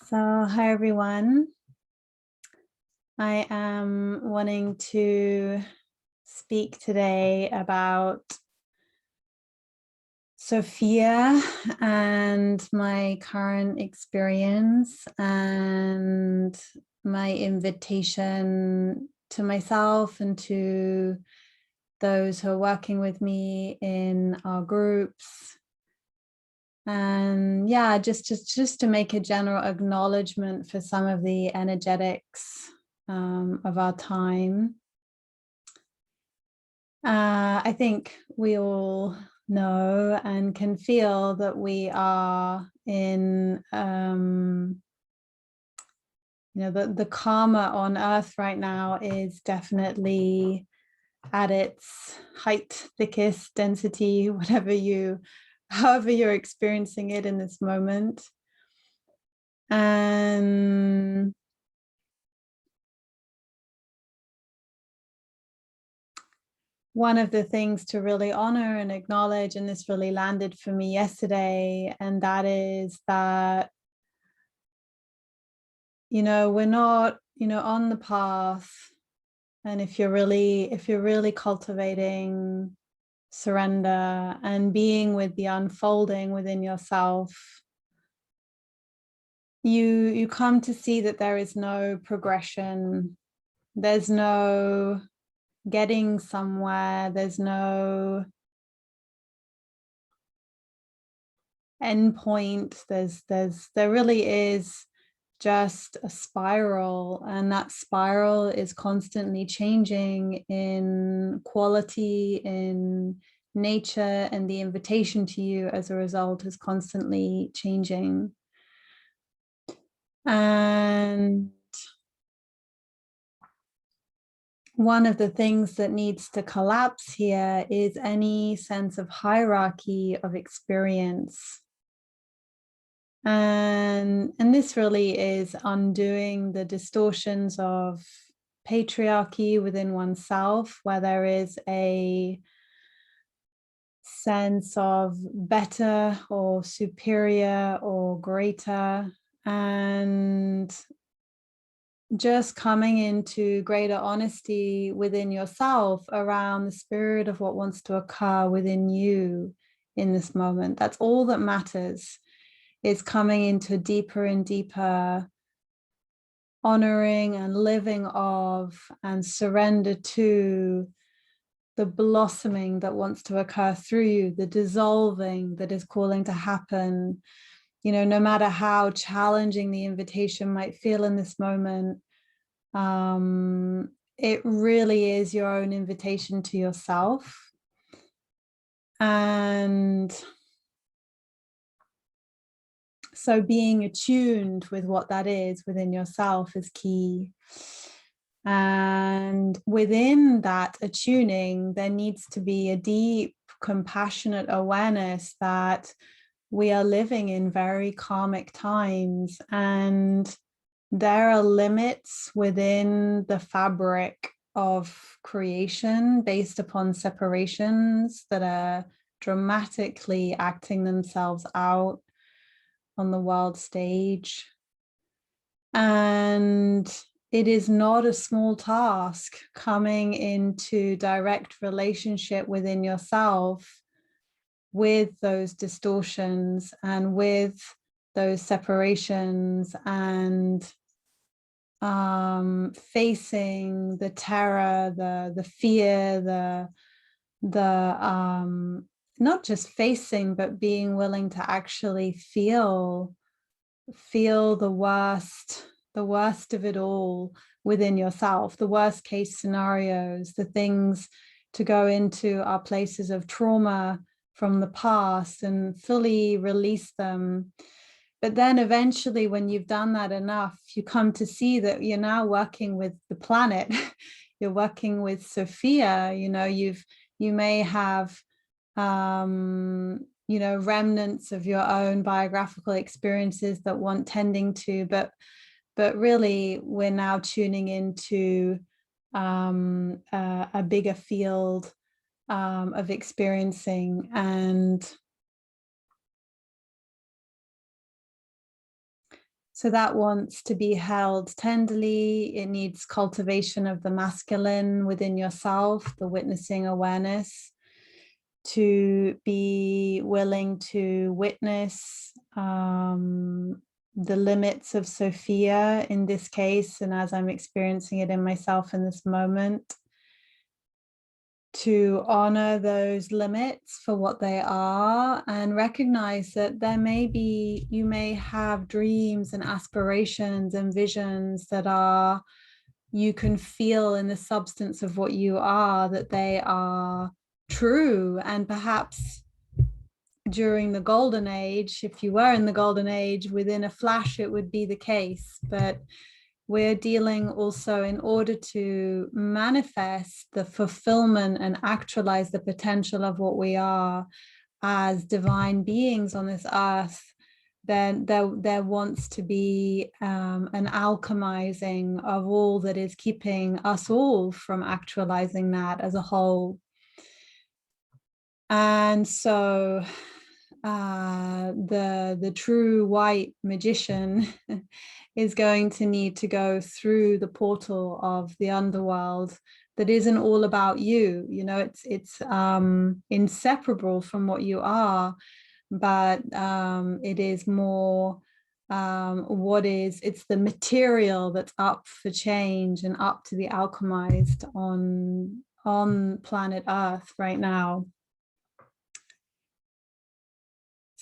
So, hi everyone. I am wanting to speak today about Sophia and my current experience and my invitation to myself and to those who are working with me in our groups. And yeah, just to make a general acknowledgement for some of the energetics of our time. I think we all know and can feel that we are in the karma on earth right now is definitely at its height, thickest, density, however you're experiencing it in this moment. And one of the things to really honor and acknowledge, and this really landed for me yesterday, and that is that, we're not, on the path. And if you're really cultivating surrender and being with the unfolding within yourself, you come to see that there is no progression. There's no getting somewhere. There's no end point. There really is just a spiral, and that spiral is constantly changing in quality, in nature, and the invitation to you as a result is constantly changing. And one of the things that needs to collapse here is any sense of hierarchy of experience. And this really is undoing the distortions of patriarchy within oneself, where there is a sense of better or superior or greater, and just coming into greater honesty within yourself around the spirit of what wants to occur within you in this moment. That's all that matters. Is coming into deeper and deeper honoring and living of and surrender to the blossoming that wants to occur through you, the dissolving that is calling to happen. No matter how challenging the invitation might feel in this moment, it really is your own invitation to yourself. And so being attuned with what that is within yourself is key. And within that attuning, there needs to be a deep, compassionate awareness that we are living in very karmic times, and there are limits within the fabric of creation based upon separations that are dramatically acting themselves out on the world stage. And it is not a small task coming into direct relationship within yourself with those distortions and with those separations, and facing the terror, the fear, the not just facing, but being willing to actually feel the worst of it all within yourself, the worst case scenarios, the things to go into our places of trauma from the past and fully release them. But then eventually, when you've done that enough, you come to see that you're now working with the planet. You're working with Sophia. You may have remnants of your own biographical experiences that want tending to, but really we're now tuning into a bigger field of experiencing. And So that wants to be held tenderly. It needs cultivation of the masculine within yourself, the witnessing awareness, to be willing to witness the limits of Sophia in this case, and as I'm experiencing it in myself in this moment, to honor those limits for what they are and recognize that you may have dreams and aspirations and visions that are, you can feel in the substance of what you are, that they are true. And perhaps during the golden age, if you were in the golden age, within a flash, it would be the case. But we're dealing also, in order to manifest the fulfillment and actualize the potential of what we are as divine beings on this earth, then there wants to be an alchemizing of all that is keeping us all from actualizing that as a whole. And so the true white magician is going to need to go through the portal of the underworld that isn't all about you. You know, it's inseparable from what you are, but it is more it's the material that's up for change and up to be alchemized on planet Earth right now.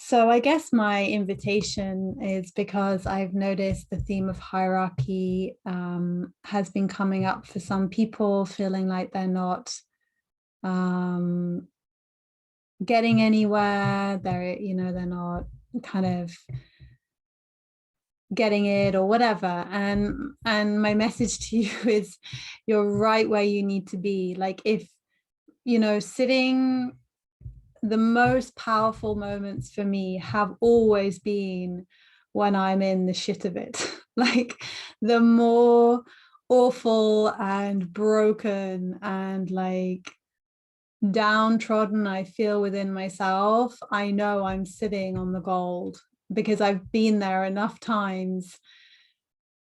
So I guess my invitation is because I've noticed the theme of hierarchy has been coming up for some people, feeling like they're not getting anywhere. They're not kind of getting it or whatever. And my message to you is, you're right where you need to be. Like, if, sitting, the most powerful moments for me have always been when I'm in the shit of it. Like, the more awful and broken and like downtrodden I feel within myself, I know I'm sitting on the gold, because I've been there enough times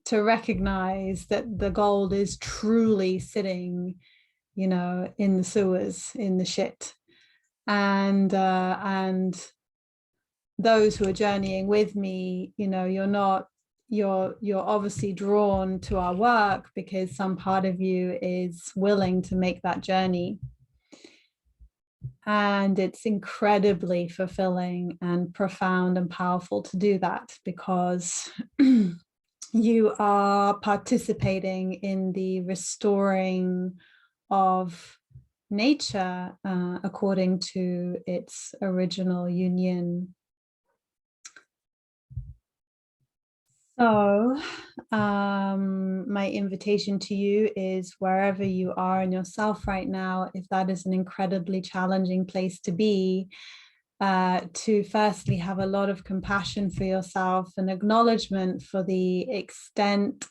to recognize that the gold is truly sitting, in the sewers, in the shit. And those who are journeying with me, you're obviously drawn to our work because some part of you is willing to make that journey. And it's incredibly fulfilling and profound and powerful to do that, because you are participating in the restoring of nature according to its original union. So my invitation to you is, wherever you are in yourself right now, if that is an incredibly challenging place to be, to firstly have a lot of compassion for yourself and acknowledgement for the extent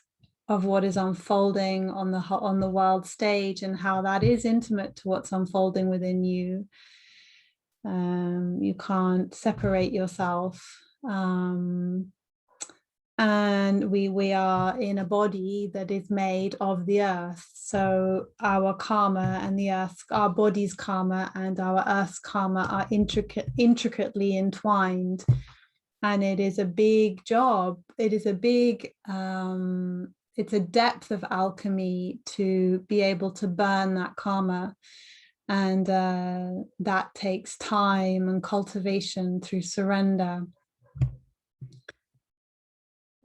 of what is unfolding on the world stage, and how that is intimate to what's unfolding within you. You can't separate yourself. And we are in a body that is made of the earth. So our karma and the earth, our body's karma and our earth's karma are intricately entwined. And it is a big job. It is a big, it's a depth of alchemy to be able to burn that karma. And that takes time and cultivation through surrender.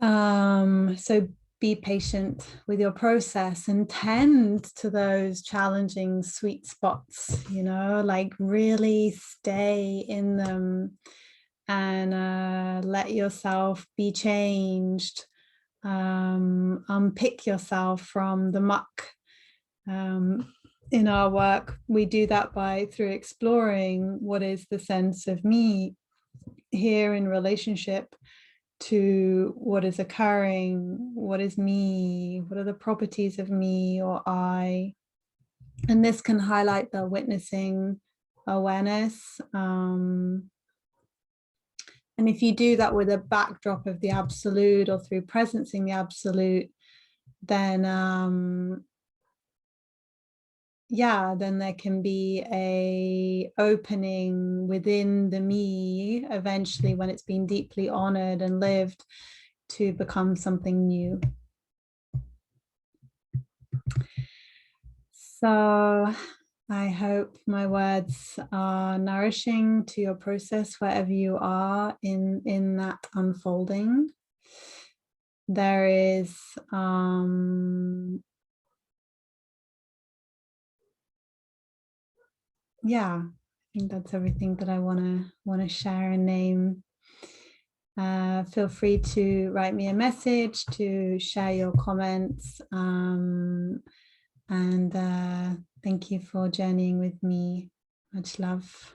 So be patient with your process and tend to those challenging sweet spots, like really stay in them and let yourself be changed. Unpick yourself from the muck. In our work, we do that through exploring what is the sense of me here in relationship to what is occurring, what is me, what are the properties of me or I. And this can highlight the witnessing awareness. And And if you do that with a backdrop of the absolute or through presencing the absolute, then then there can be a opening within the me eventually, when it's been deeply honored and lived, to become something new. So I hope my words are nourishing to your process wherever you are in that unfolding. There is I think that's everything that I want to share and name. Feel free to write me a message, to share your comments, and thank you for journeying with me. Much love.